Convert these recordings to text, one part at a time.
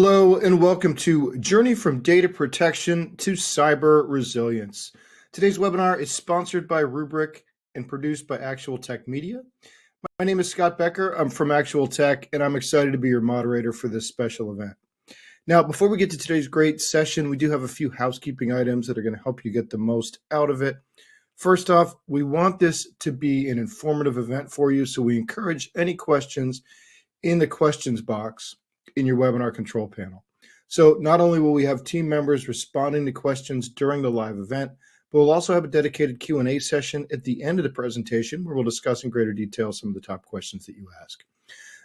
Hello and welcome to Journey from Data Protection to Cyber Resilience. Today's webinar is sponsored by Rubrik and produced by Actual Tech Media. My name is Scott Becker. I'm from Actual Tech and I'm excited to be your moderator for this special event. Now, before we get to today's great session, we do have a few housekeeping items that are going to help you get the most out of it. First off, we want this to be an informative event for you, so we encourage any questions in the questions box in your webinar control panel. So not only will we have team members responding to questions during the live event, but we'll also have a dedicated Q&A session at the end of the presentation where we'll discuss in greater detail some of the top questions that you ask.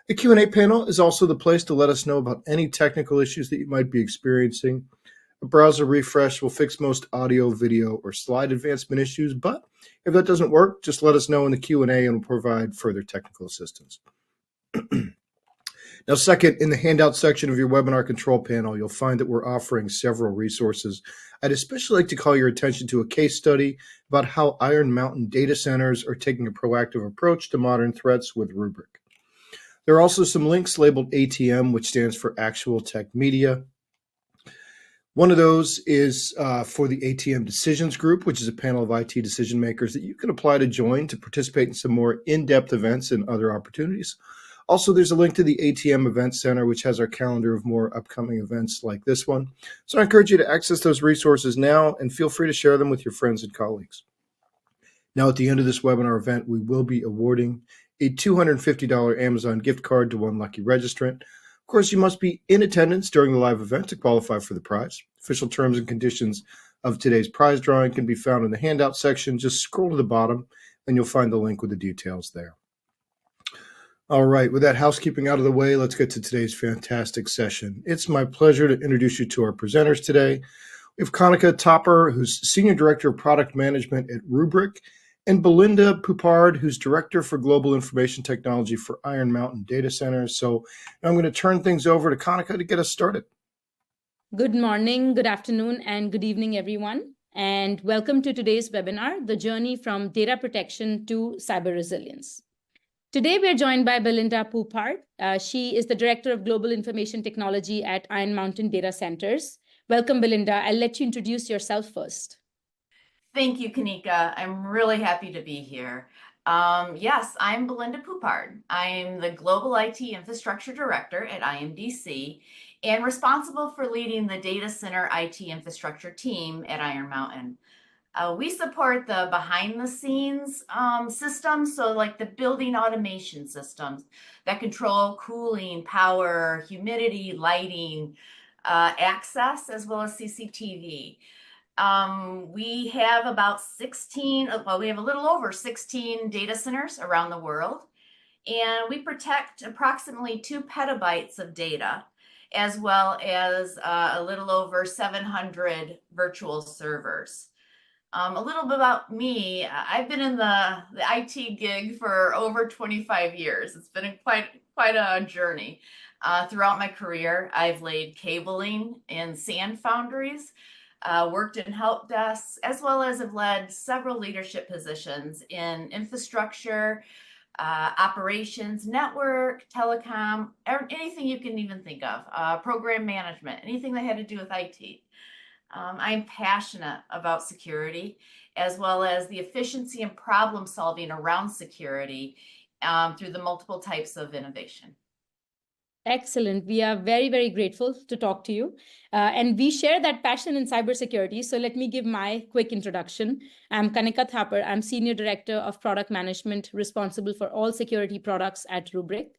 The Q&A panel is also the place to let us know about any technical issues that you might be experiencing. A browser refresh will fix most audio, video, or slide advancement issues, but if that doesn't work, just let us know in the Q&A and we'll provide further technical assistance. Now, second, in the handout section of your webinar control panel, you'll find that we're offering several resources. I'd especially like to call your attention to a case study about how Iron Mountain data centers are taking a proactive approach to modern threats with Rubrik. There are also some links labeled ATM, which stands for Actual Tech Media. One of those is for the ATM Decisions Group, which is a panel of IT decision makers that you can apply to join to participate in some more in-depth events and other opportunities. Also, there's a link to the ATM Event Center, which has our calendar of more upcoming events like this one. So I encourage you to access those resources now and feel free to share them with your friends and colleagues. Now, at the end of this webinar event, we will be awarding a $250 Amazon gift card to one lucky registrant. Of course, you must be in attendance during the live event to qualify for the prize. Official terms and conditions of today's prize drawing can be found in the handout section. Just scroll to the bottom and you'll find the link with the details there. All right, with that housekeeping out of the way, let's get to today's fantastic session. It's my pleasure to introduce you to our presenters today. We have Kanika, Thapar, who's Senior Director of Product Management at Rubrik, and Belynda, Poupard, who's Director for Global Information Technology for Iron Mountain Data Centers. So now I'm going to turn things over to Kanika to get us started. Good morning, good afternoon, and good evening, everyone. And welcome to today's webinar, The Journey from Data Protection to Cyber Resilience. Today, we're joined by Belynda Poupard. She is the Director of Global Information Technology at Iron Mountain Data Centers. Welcome, Belynda. I'll let you introduce yourself first. Thank you, Kanika. I'm really happy to be here. Yes, I'm Belynda Poupard. I'm the Global IT Infrastructure Director at IMDC and responsible for leading the data center IT infrastructure team at Iron Mountain. We support the behind-the-scenes systems, so like the building automation systems that control cooling, power, humidity, lighting, access, as well as CCTV. We have about 16, well, we have a little over 16 data centers around the world, and we protect approximately 2 petabytes of data, as well as a little over 700 virtual servers. A little bit about me. I've been in the IT gig for over 25 years. It's been quite a journey. Throughout my career, I've laid cabling in sand foundries, worked in help desks, as well as have led several leadership positions in infrastructure, operations, network, telecom, anything you can even think of, program management, anything that had to do with IT. I'm passionate about security, as well as the efficiency and problem solving around security through the multiple types of innovation. Excellent. We are very, very grateful to talk to you. And we share that passion in cybersecurity. So let me give my quick introduction. I'm Kanika Thapar. I'm Senior Director of Product Management, responsible for all security products at Rubrik.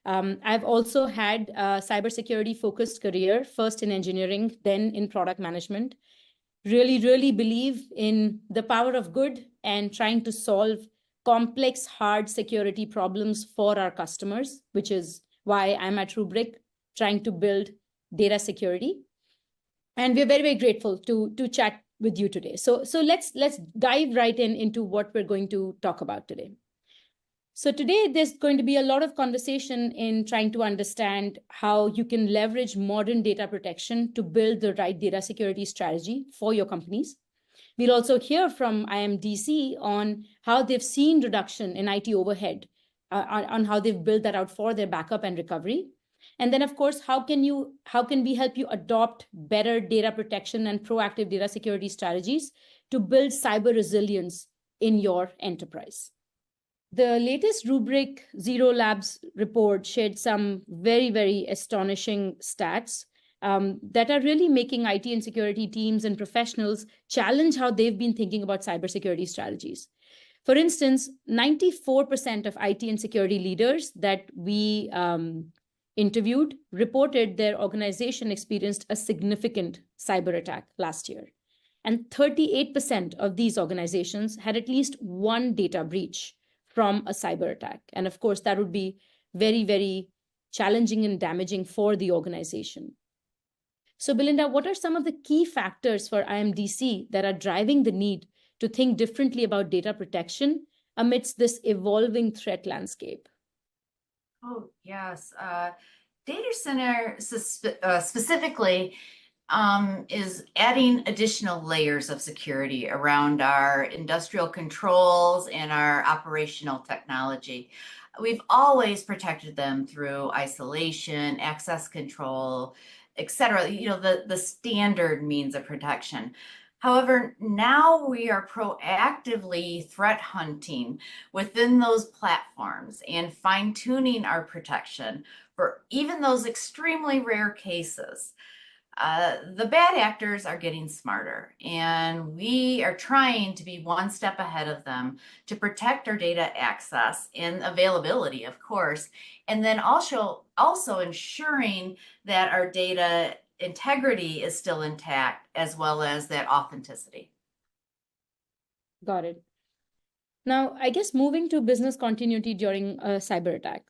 I've also had a cybersecurity-focused career, first in engineering, then in product management. Really believe in the power of good and trying to solve complex, hard security problems for our customers, which is why I'm at Rubrik, trying to build data security. And we're very, very grateful to chat with you today. So let's dive right into what we're going to talk about today. So today, there's going to be a lot of conversation in trying to understand how you can leverage modern data protection to build the right data security strategy for your companies. We'll also hear from IMDC on how they've seen reduction in IT overhead, on how they've built that out for their backup and recovery. And then, of course, how can we help you adopt better data protection and proactive data security strategies to build cyber resilience in your enterprise? The latest Rubrik Zero Labs report shared some very, very astonishing stats that are really making IT and security teams and professionals challenge how they've been thinking about cybersecurity strategies. For instance, 94% of IT and security leaders that we interviewed reported their organization experienced a significant cyber attack last year. And 38% of these organizations had at least one data breach from a cyber attack. And of course, that would be very, very challenging and damaging for the organization. So Belynda, what are some of the key factors for IMDC that are driving the need to think differently about data protection amidst this evolving threat landscape? Oh, yes. Data center specifically is adding additional layers of security around our industrial controls and our operational technology. We've always protected them through isolation, access control, etc. You know, the standard means of protection. However, now we are proactively threat hunting within those platforms and fine-tuning our protection for even those extremely rare cases. The bad actors are getting smarter, and we are trying to be one step ahead of them to protect our data access and availability, of course, and then also ensuring that our data integrity is still intact, as well as that authenticity. Got it. Now, I guess moving to business continuity during a cyber attack.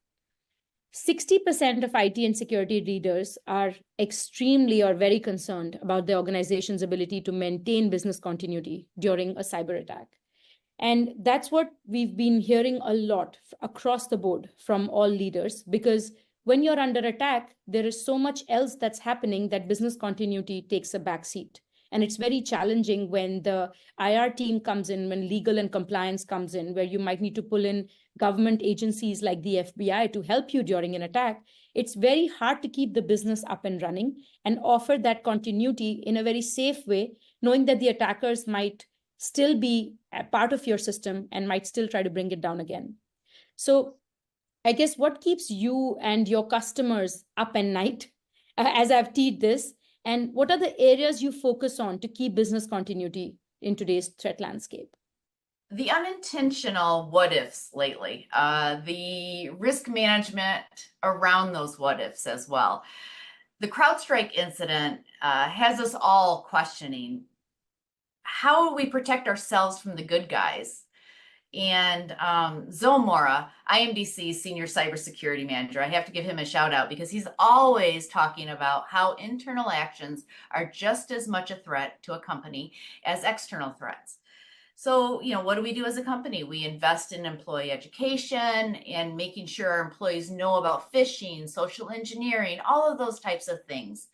60% of IT and security leaders are extremely or very concerned about the organization's ability to maintain business continuity during a cyber attack. And that's what we've been hearing a lot across the board from all leaders, because when you're under attack, there is so much else that's happening that business continuity takes a backseat. And it's very challenging when the IR team comes in, when legal and compliance comes in, where you might need to pull in government agencies like the FBI to help you during an attack. It's very hard to keep the business up and running and offer that continuity in a very safe way, knowing that the attackers might still be a part of your system and might still try to bring it down again. So I guess what keeps you and your customers up at night, as I've teed this, and what are the areas you focus on to keep business continuity in today's threat landscape? The unintentional what ifs lately, the risk management around those what ifs as well. The CrowdStrike incident has us all questioning, how do we protect ourselves from the good guys? And Zomora, IMDC's senior cybersecurity manager, I have to give him a shout out because he's always talking about how internal actions are just as much a threat to a company as external threats. So, you know, what do we do as a company? We invest in employee education and making sure our employees know about phishing, social engineering, all of those types of things.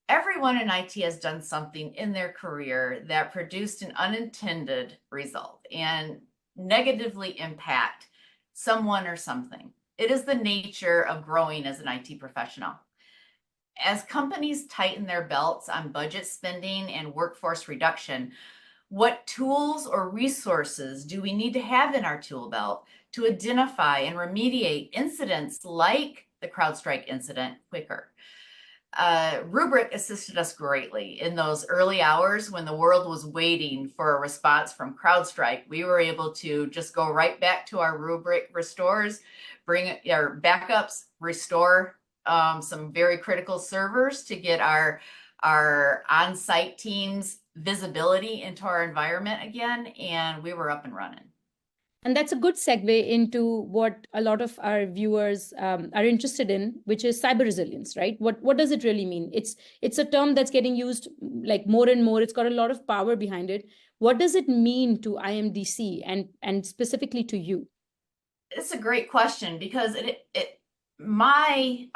Everyone in IT has done something in their career that produced an unintended result and negatively impact someone or something. It is the nature of growing as an IT professional. As companies tighten their belts on budget spending and workforce reduction, what tools or resources do we need to have in our tool belt to identify and remediate incidents like the CrowdStrike incident quicker? Rubrik assisted us greatly in those early hours when the world was waiting for a response from CrowdStrike. We were able to just go right back to our Rubrik restores, bring our backups, restore some very critical servers to get our on-site teams visibility into our environment again, and we were up and running. And that's a good segue into what a lot of our viewers are interested in, which is cyber resilience, right? What does it really mean? It's a term that's getting used like more and more. It's got a lot of power behind it. What does it mean to IMDC and specifically to you? It's a great question because my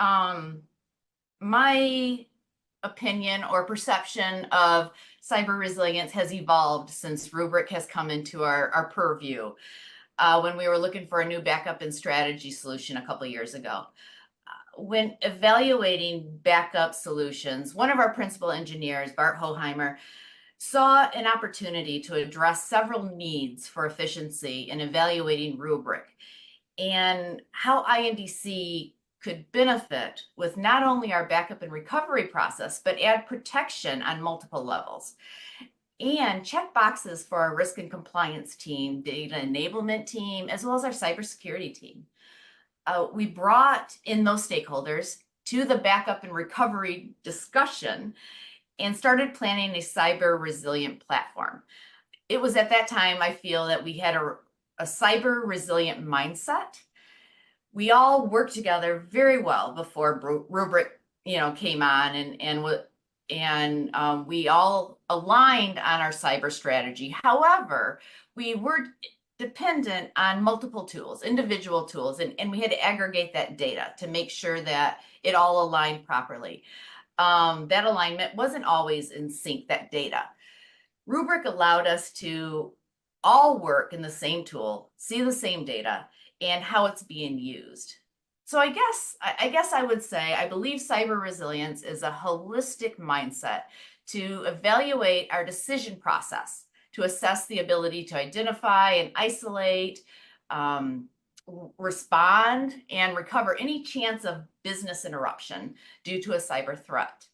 opinion or perception of cyber resilience has evolved since Rubrik has come into our purview. When we were looking for a new backup and strategy solution a couple of years ago. when evaluating backup solutions, one of our principal engineers, Bart Hoheimer, saw an opportunity to address several needs for efficiency in evaluating Rubrik and how IMDC could benefit with not only our backup and recovery process, but add protection on multiple levels. And check boxes for our risk and compliance team, data enablement team, as well as our cybersecurity team. We brought in those stakeholders to the backup and recovery discussion and started planning a cyber resilient platform. It was at that time, I feel, that we had a cyber resilient mindset. We all worked together very well before Rubrik, came on, and we all aligned on our cyber strategy. However, we were dependent on multiple tools, individual tools, and we had to aggregate that data to make sure that it all aligned properly. That alignment wasn't always in sync, that data. Rubrik allowed us to all work in the same tool, see the same data, and how it's being used. So I guess I would say I believe cyber resilience is a holistic mindset to evaluate our decision process, to assess the ability to identify and isolate, respond, and recover any chance of business interruption due to a cyber threat.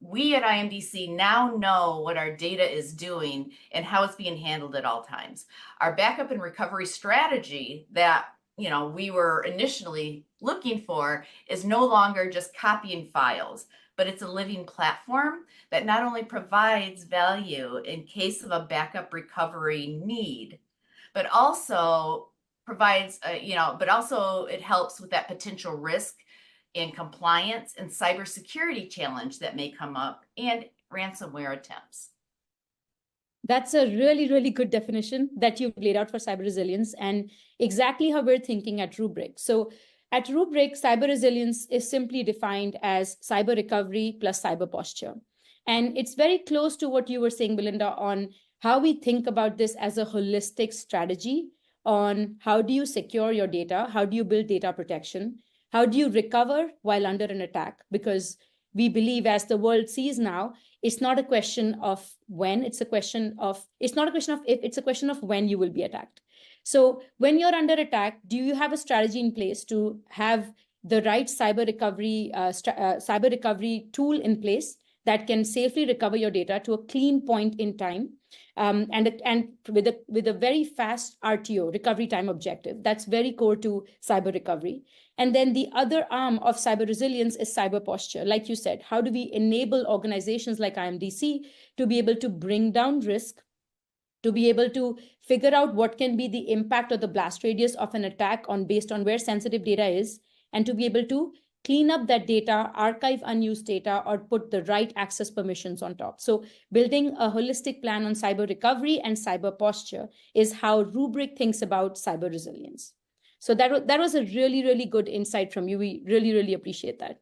We at IMDC now know what our data is doing and how it's being handled at all times. Our backup and recovery strategy that we were initially looking for is no longer just copying files, but it's a living platform that not only provides value in case of a backup recovery need, but also provides, but also it helps with that potential risk in compliance and cybersecurity challenge that may come up and ransomware attempts. That's a really, really good definition that you've laid out for cyber resilience and exactly how we're thinking at Rubrik. So at Rubrik, cyber resilience is simply defined as cyber recovery plus cyber posture. And it's very close to what you were saying, Belynda, on how we think about this as a holistic strategy on how do you secure your data, how do you build data protection, how do you recover while under an attack? Because we believe, as the world sees now, it's not a question of when, it's not a question of if, it's a question of when you will be attacked. So when you're under attack, do you have a strategy in place to have the right cyber recovery tool in place that can safely recover your data to a clean point in time, and with a very fast RTO, recovery time objective? That's very core to cyber recovery. And then the other arm of cyber resilience is cyber posture. Like you said, how do we enable organizations like IMDC to be able to bring down risk, to be able to figure out what can be the impact or the blast radius of an attack based on where sensitive data is, and to be able to clean up that data, archive unused data, or put the right access permissions on top. So building a holistic plan on cyber recovery and cyber posture is how Rubrik thinks about cyber resilience. So that was a really, really good insight from you. We really, really appreciate that.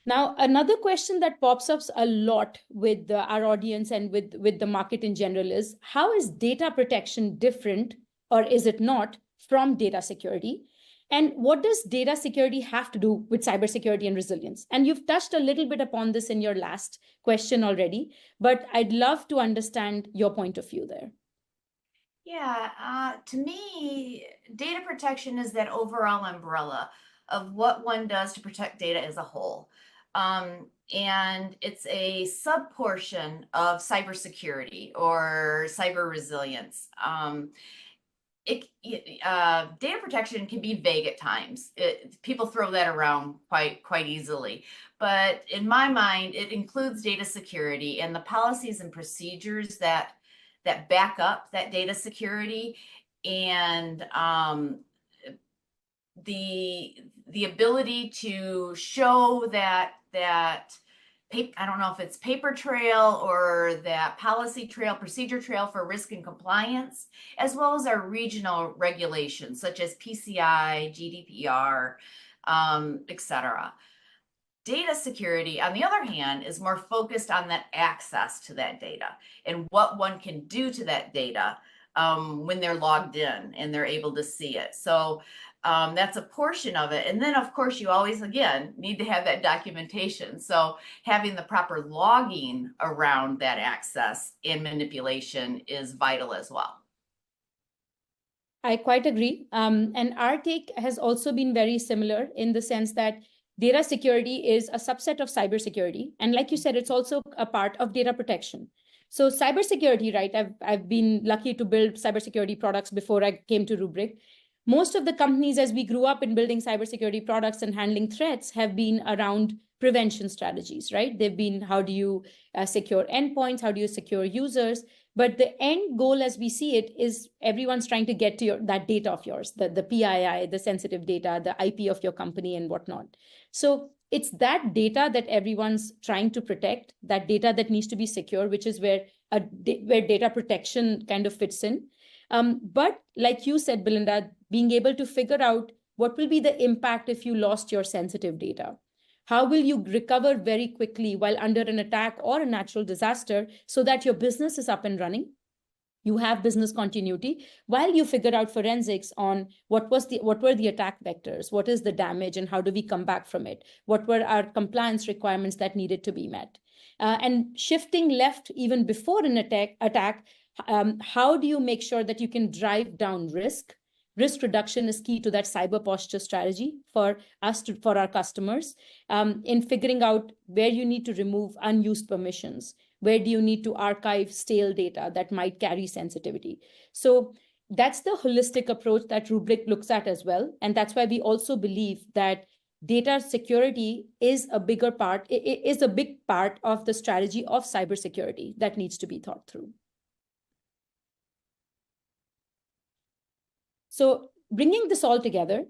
Now, another question that pops up a lot with our audience and with the market in general is, how is data protection different, or is it not, from data security? And what does data security have to do with cybersecurity and resilience? And you've touched a little bit upon this in your last question already, but I'd love to understand your point of view there. Yeah, to me, data protection is that overall umbrella of what one does to protect data as a whole. And it's a sub-portion of cybersecurity or cyber resilience. Data protection can be vague at times. People throw that around quite easily. But in my mind, it includes data security and the policies and procedures that back up that data security, and the ability to show that I don't know if it's paper trail or that policy trail, procedure trail for risk and compliance, as well as our regional regulations such as PCI, GDPR, etc. Data security, on the other hand, is more focused on that access to that data and what one can do to that data when they're logged in and they're able to see it. So that's a portion of it. And then, of course, you always, again, need to have that documentation. So having the proper logging around that access and manipulation is vital as well. I quite agree. And our take has also been very similar in the sense that data security is a subset of cybersecurity. And like you said, it's also a part of data protection. So cybersecurity, right? I've been lucky to build cybersecurity products before I came to Rubrik. Most of the companies, as we grew up in building cybersecurity products and handling threats, have been around prevention strategies, right? They've been, how do you secure endpoints? How do you secure users? But the end goal, as we see it, is everyone's trying to get to that data of yours, the PII, the sensitive data, the IP of your company and whatnot. So it's that data that everyone's trying to protect, that data that needs to be secure, which is where data protection kind of fits in. But like you said, Belynda, being able to figure out what will be the impact if you lost your sensitive data. How will you recover very quickly while under an attack or a natural disaster so that your business is up and running? You have business continuity while you figure out forensics on what were the attack vectors, what is the damage, and how do we come back from it? What were our compliance requirements that needed to be met? And shifting left even before an attack, how do you make sure that you can drive down risk? Risk reduction is key to that cyber posture strategy for us, for our customers, in figuring out where you need to remove unused permissions, where do you need to archive stale data that might carry sensitivity. So that's the holistic approach that Rubrik looks at as well. And that's why we also believe that data security is a big part of the strategy of cybersecurity that needs to be thought through. So bringing this all together,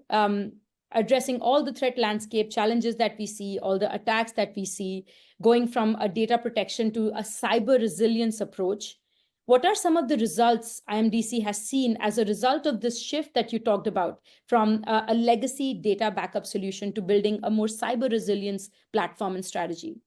addressing all the threat landscape challenges that we see, all the attacks that we see, going from a data protection to a cyber resilience approach, what are some of the results IMDC has seen as a result of this shift that you talked about from a legacy data backup solution to building a more cyber resilience platform and strategy?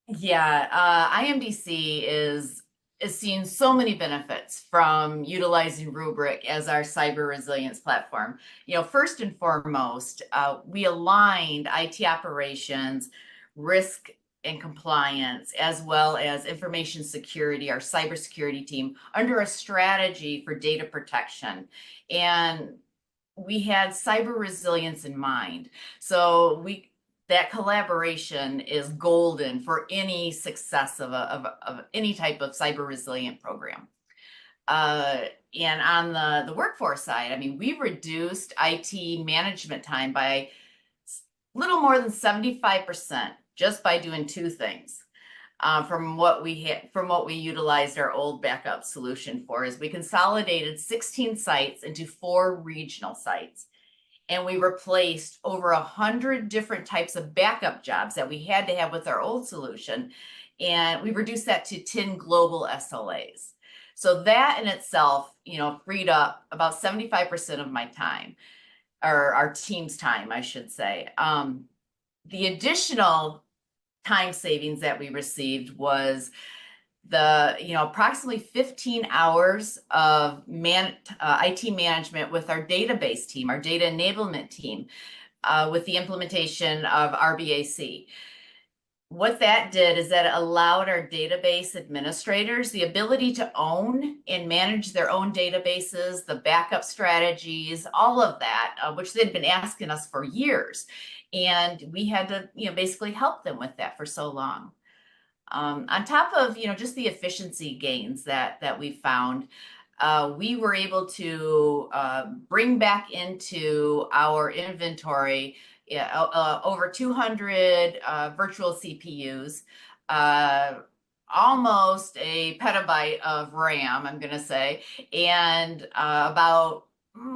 Yeah, IMDC is seeing so many benefits from utilizing Rubrik as our cyber resilience platform. You know, first and foremost, we aligned IT operations, risk and compliance, as well as information security, our cybersecurity team, under a strategy for data protection. And we had cyber resilience in mind. So that collaboration is golden for any success of any type of cyber resilient program. And on the workforce side, I mean, we reduced IT management time by little more than 75% just by doing two things. From what we utilized our old backup solution for, is we consolidated 16 sites into 4 regional sites. And we replaced over 100 different types of backup jobs that we had to have with our old solution. And we reduced that to 10 global SLAs. So that in itself, you know, freed up about 75% of my time, or our team's time, I should say. The additional time savings that we received was approximately 15 hours of IT management with our database team, our data enablement team, with the implementation of RBAC. What that did is that it allowed our database administrators the ability to own and manage their own databases, the backup strategies, all of that, which they'd been asking us for years. And we had to, basically help them with that for so long. On top of, just the efficiency gains that we found, we were able to bring back into our inventory over 200 virtual CPUs, almost a petabyte of RAM, I'm going to say, and about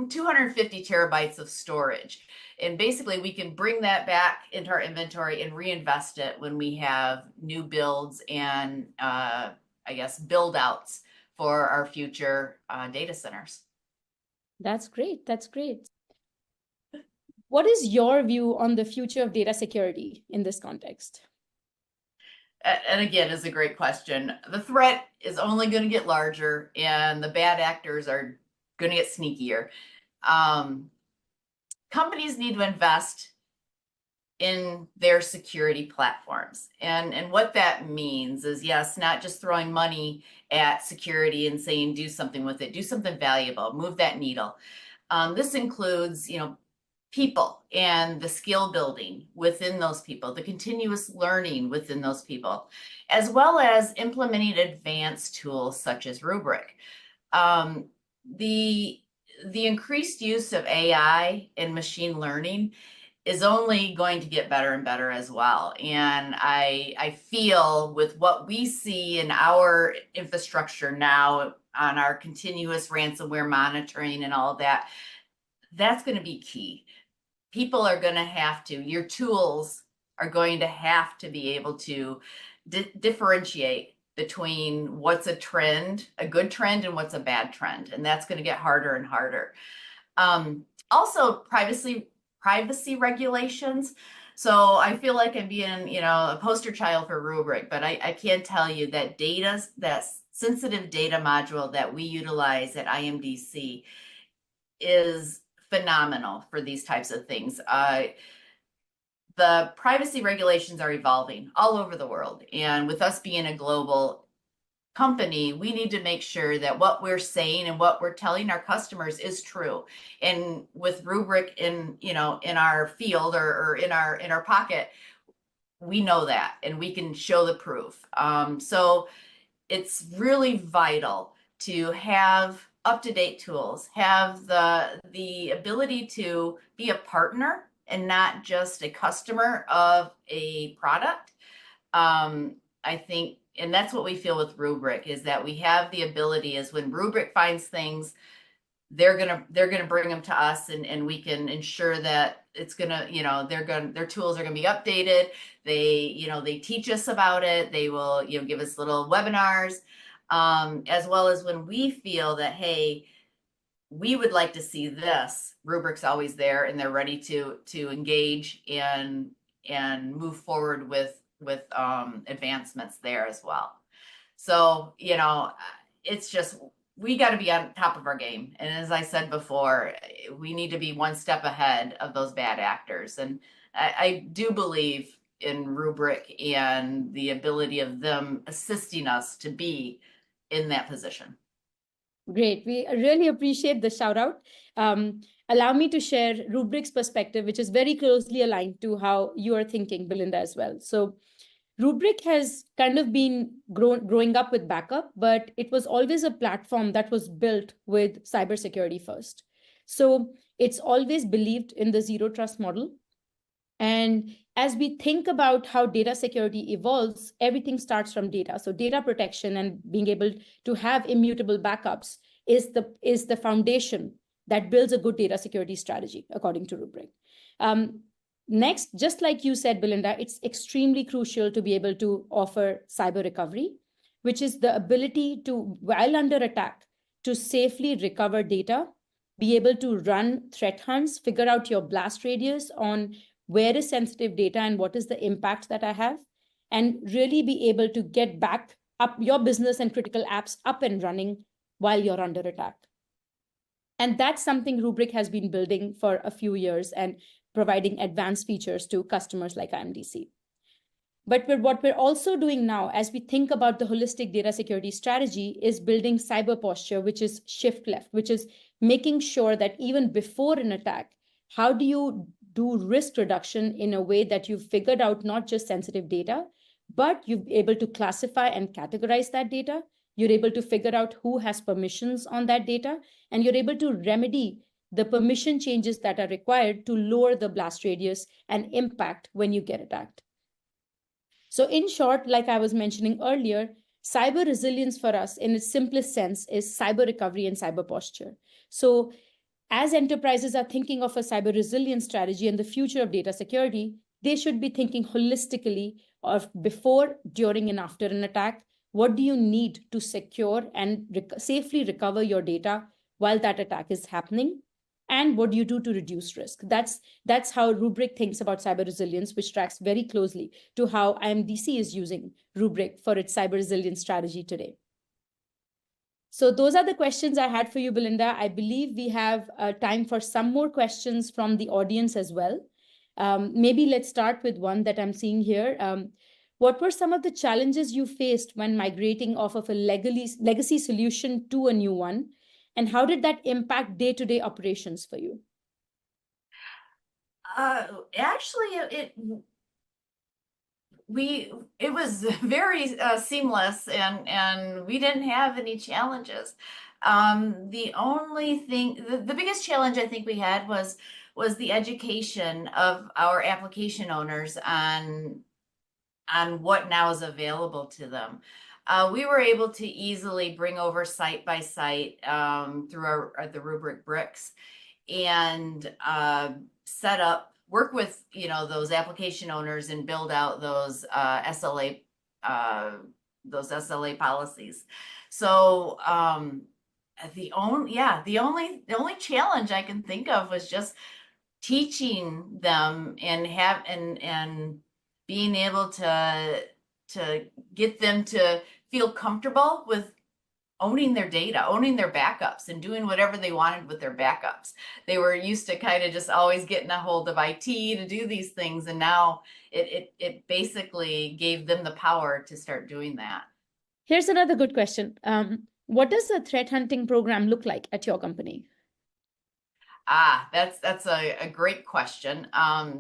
250 terabytes of storage. And basically, we can bring that back into our inventory and reinvest it when we have new builds and, build outs for our future data centers. That's great. That's great. What is your view on the future of data security in this context? And again, is a great question. The threat is only going to get larger, and the bad actors are going to get sneakier. Companies need to invest in their security platforms. And what that means is, yes, not just throwing money at security and saying, do something with it, do something valuable, move that needle. This includes, people and the skill building within those people, the continuous learning within those people, as well as implementing advanced tools such as Rubrik. The increased use of AI and machine learning is only going to get better and better as well. And I feel with what we see in our infrastructure now on our continuous ransomware monitoring and all of that, that's going to be key. People are going to have to, your tools are going to have to be able to differentiate between what's a trend, a good trend, and what's a bad trend. And that's going to get harder and harder. Also, privacy regulations. So I feel like I'm being, a poster child for Rubrik, but I can tell you that that sensitive data module that we utilize at IMDC is phenomenal for these types of things. The privacy regulations are evolving all over the world. And with us being a global company, we need to make sure that what we're saying and what we're telling our customers is true. And with Rubrik in our field or in our pocket, we know that and we can show the proof. So it's really vital to have up-to-date tools, have the ability to be a partner and not just a customer of a product. I think, and that's what we feel with Rubrik, is that we have the ability, is when Rubrik finds things, they're gonna bring them to us, and we can ensure that it's gonna, their tools are gonna be updated. They teach us about it. They will, give us little webinars, as well as when we feel that, hey, we would like to see this, Rubrik's always there, and they're ready to engage and move forward with advancements there as well. So, it's just, we got to be on top of our game. And as I said before, we need to be one step ahead of those bad actors. And I do believe in Rubrik and the ability of them assisting us to be in that position. Great. We really appreciate the shout out. Allow me to share Rubrik's perspective, which is very closely aligned to how you are thinking, Belynda, as well. So Rubrik has kind of been growing up with backup, but it was always a platform that was built with cybersecurity first. So it's always believed in the zero trust model. And as we think about how data security evolves, everything starts from data. So data protection and being able to have immutable backups is the foundation that builds a good data security strategy, according to Rubrik. Next, just like you said, Belynda, it's extremely crucial to be able to offer cyber recovery, which is the ability to, while under attack, to safely recover data, be able to run threat hunts, figure out your blast radius on where is sensitive data and what is the impact that I have, and really be able to get back up your business and critical apps up and running while you're under attack. And that's something Rubrik has been building for a few years and providing advanced features to customers like IMDC. But what we're also doing now, as we think about the holistic data security strategy, is building cyber posture, which is shift left, which is making sure that even before an attack, how do you do risk reduction in a way that you've figured out not just sensitive data, but you're able to classify and categorize that data. You're able to figure out who has permissions on that data, and you're able to remedy the permission changes that are required to lower the blast radius and impact when you get attacked. So in short, like I was mentioning earlier, cyber resilience for us in its simplest sense is cyber recovery and cyber posture. So as enterprises are thinking of a cyber resilience strategy and the future of data security, they should be thinking holistically of before, during, and after an attack. What do you need to secure and safely recover your data while that attack is happening? And what do you do to reduce risk? That's how Rubrik thinks about cyber resilience, which tracks very closely to how IMDC is using Rubrik for its cyber resilience strategy today. So those are the questions I had for you, Belynda. I believe we have time for some more questions from the audience as well. Maybe let's start with one that I'm seeing here. What were some of the challenges you faced when migrating off of a legacy solution to a new one? And how did that impact day-to-day operations for you? Actually, it was very seamless, and we didn't have any challenges. The only thing, the biggest challenge I think we had was the education of our application owners on what now is available to them. We were able to easily bring over site by site through the Rubrik bricks and set up, work with those application owners and build out those SLA policies. So the only challenge I can think of was just teaching them and being able to get them to feel comfortable with owning their data, owning their backups, and doing whatever they wanted with their backups. They were used to kind of just always getting a hold of IT to do these things, and now it basically gave them the power to start doing that. Here's another good question. What does the threat hunting program look like at your company? That's a great question.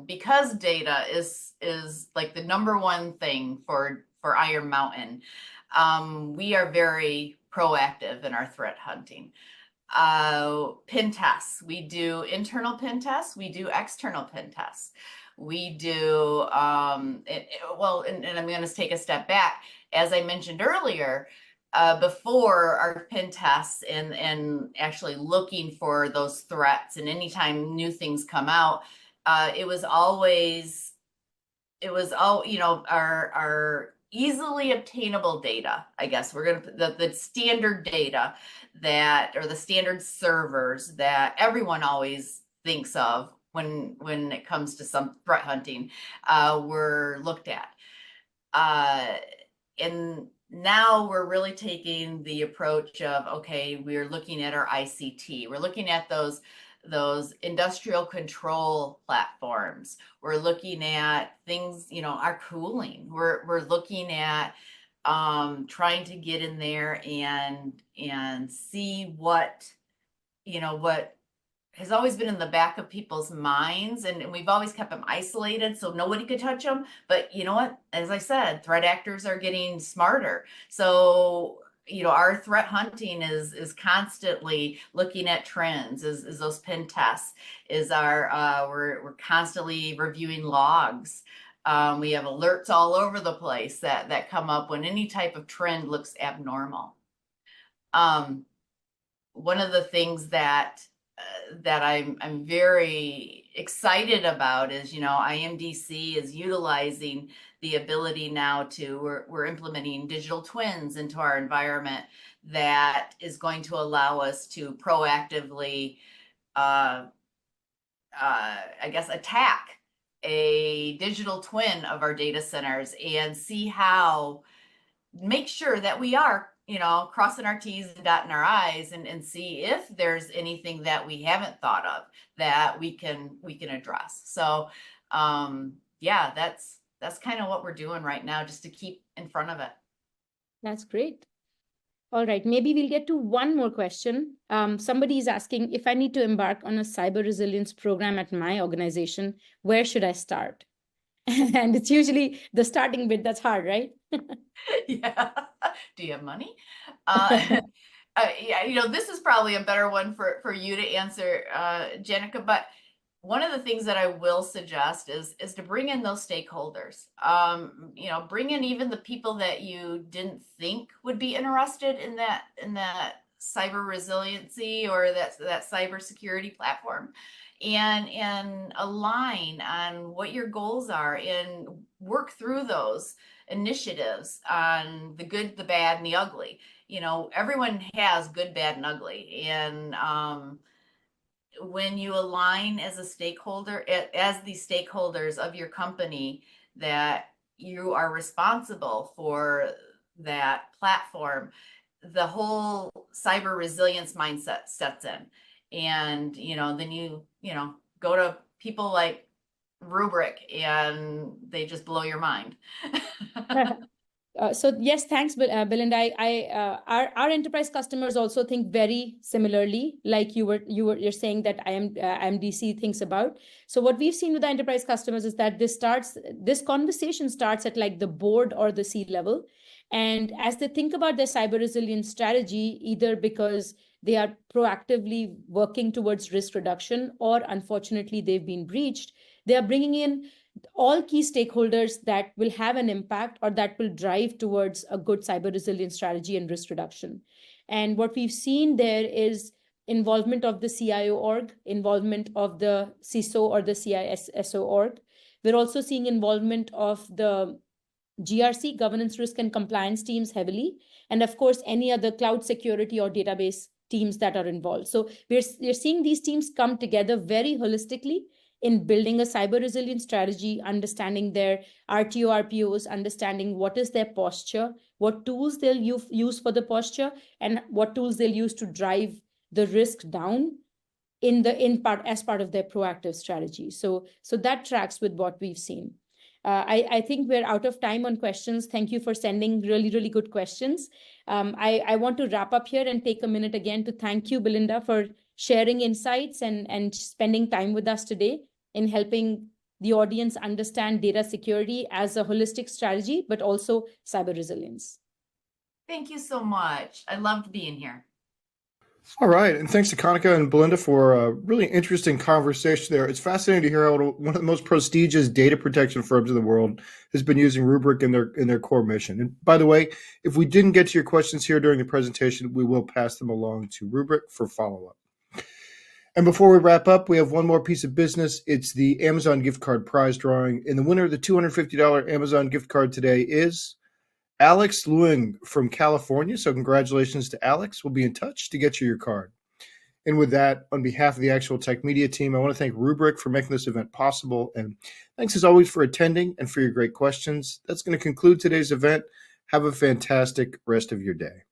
Because data is like the number one thing for Iron Mountain. We are very proactive in our threat hunting. Pen tests. We do internal pen tests. We do external pen tests. We do, well, and I'm going to take a step back. As I mentioned earlier, before our pen tests and actually looking for those threats, and anytime new things come out, it was all, our easily obtainable data, I guess we're going to, the standard data or the standard servers that everyone always thinks of when it comes to some threat hunting, were looked at. And now we're really taking the approach of, okay, we're looking at our ICT. We're looking at those industrial control platforms. We're looking at things, our cooling. We're looking at trying to get in there and see what has always been in the back of people's minds, and we've always kept them isolated so nobody could touch them. But you know what? As I said, threat actors are getting smarter. So our threat hunting is constantly looking at trends, is those pen tests, is we're constantly reviewing logs. We have alerts all over the place that come up when any type of trend looks abnormal. One of the things that I'm very excited about is, IMDC is utilizing the ability now we're implementing digital twins into our environment that is going to allow us to proactively, I guess, attack a digital twin of our data centers and make sure that we are crossing our T's and dotting our I's, and see if there's anything that we haven't thought of that we can address. So yeah, that's kind of what we're doing right now, just to keep in front of it. That's great. All right, maybe we'll get to one more question. Somebody is asking, if I need to embark on a cyber resilience program at my organization, where should I start? And it's usually the starting bit that's hard, right? Yeah. Do you have money? Yeah, this is probably a better one for you to answer, Janika. But one of the things that I will suggest is to bring in those stakeholders. Bring in even the people that you didn't think would be interested in that cyber resiliency or that cybersecurity platform, and align on what your goals are and work through those initiatives on the good, the bad, and the ugly. Everyone has good, bad, and ugly, and when you align as a stakeholder, as the stakeholders of your company, that you are responsible for that platform, the whole cyber resilience mindset sets in. And, then you go to people like Rubrik and they just blow your mind. So yes, thanks, Belynda. Our enterprise customers also think very similarly, like you're saying that IMDC thinks about. So what we've seen with the enterprise customers is that this conversation starts at like the board or the C-level, and as they think about their cyber resilience strategy, either because they are proactively working towards risk reduction, or unfortunately they've been breached, they are bringing in all key stakeholders that will have an impact or that will drive towards a good cyber resilience strategy and risk reduction. And what we've seen there is involvement of the CIO org, involvement of the CISO or the CISO org. We're also seeing involvement of the GRC, governance, risk, and compliance teams heavily. And of course, any other cloud security or database teams that are involved. So we're seeing these teams come together very holistically in building a cyber resilience strategy, understanding their RTO, RPOs, understanding what is their posture, what tools they'll use for the posture, and what tools they'll use to drive the risk down as part of their proactive strategy. So that tracks with what we've seen. I think we're out of time on questions. Thank you for sending really, really good questions. I want to wrap up here and take a minute again to thank you, Belynda, for sharing insights and spending time with us today in helping the audience understand data security as a holistic strategy, but also cyber resilience. Thank you so much. I loved being here. All right. And thanks to Kanika and Belynda for a really interesting conversation there. It's fascinating to hear how one of the most prestigious data protection firms in the world has been using Rubrik in their core mission. And by the way, if we didn't get to your questions here during the presentation, we will pass them along to Rubrik for follow-up. And before we wrap up, we have one more piece of business. It's the Amazon gift card prize drawing. And the winner of the $250 Amazon gift card today is Alex Luing from California. So congratulations to Alex. We'll be in touch to get you your card. And with that, on behalf of the Actual Tech Media team, I want to thank Rubrik for making this event possible. And thanks as always for attending and for your great questions. That's going to conclude today's event. Have a fantastic rest of your day.